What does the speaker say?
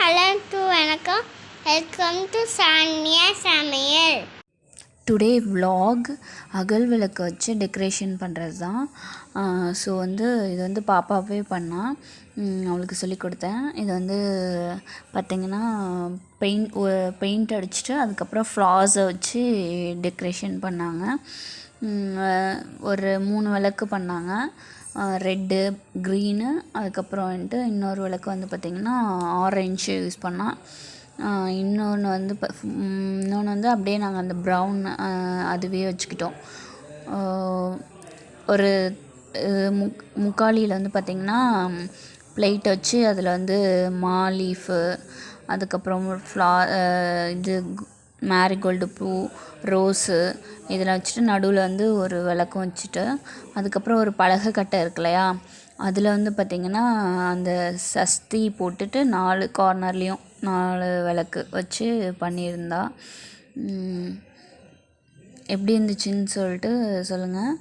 Hello to வணக்கம். Welcome to Sania சமையல். Today vlog அகல் விளக்கு வச்சு டெக்கரேஷன் பண்ணுறது தான். ஸோ இது பாப்பாவே பண்ணால் அவளுக்கு சொல்லி கொடுத்தேன். இது பார்த்திங்கன்னா பெயிண்ட் அடிச்சுட்டு அதுக்கப்புறம் ஃப்ளார்ஸை வச்சு டெக்கரேஷன் பண்ணாங்க. ஒரு 3 விளக்கு பண்ணாங்க. ரெட்டு, க்ரீனு, அதுக்கப்புறம் இன்னொரு விளக்கு பார்த்திங்கன்னா ஆரஞ்சு யூஸ் பண்ணால். இன்னொன்று அப்படியே நாங்கள் அந்த ப்ரௌன் அதுவே வச்சுக்கிட்டோம். ஒரு முக்காலியில் பார்த்திங்கன்னா பிளேட் வச்சு அதில் மாலீஃபு, அதுக்கப்புறம் இது மேரிகோல்டு பூ, ரோஸு இதெல்லாம் வச்சுட்டு நடுவில் ஒரு விளக்கும் வச்சுட்டு, அதுக்கப்புறம் ஒரு பலகை கட்டை இருக்கு இல்லையா, அதில் பார்த்திங்கன்னா அந்த சஸ்தி போட்டுட்டு 4 கார்னர்லேயும் 4 விளக்கு வச்சு பண்ணியிருந்தா. எப்படி இருந்துச்சுன்னு சொல்லிட்டு சொல்லுங்கள்.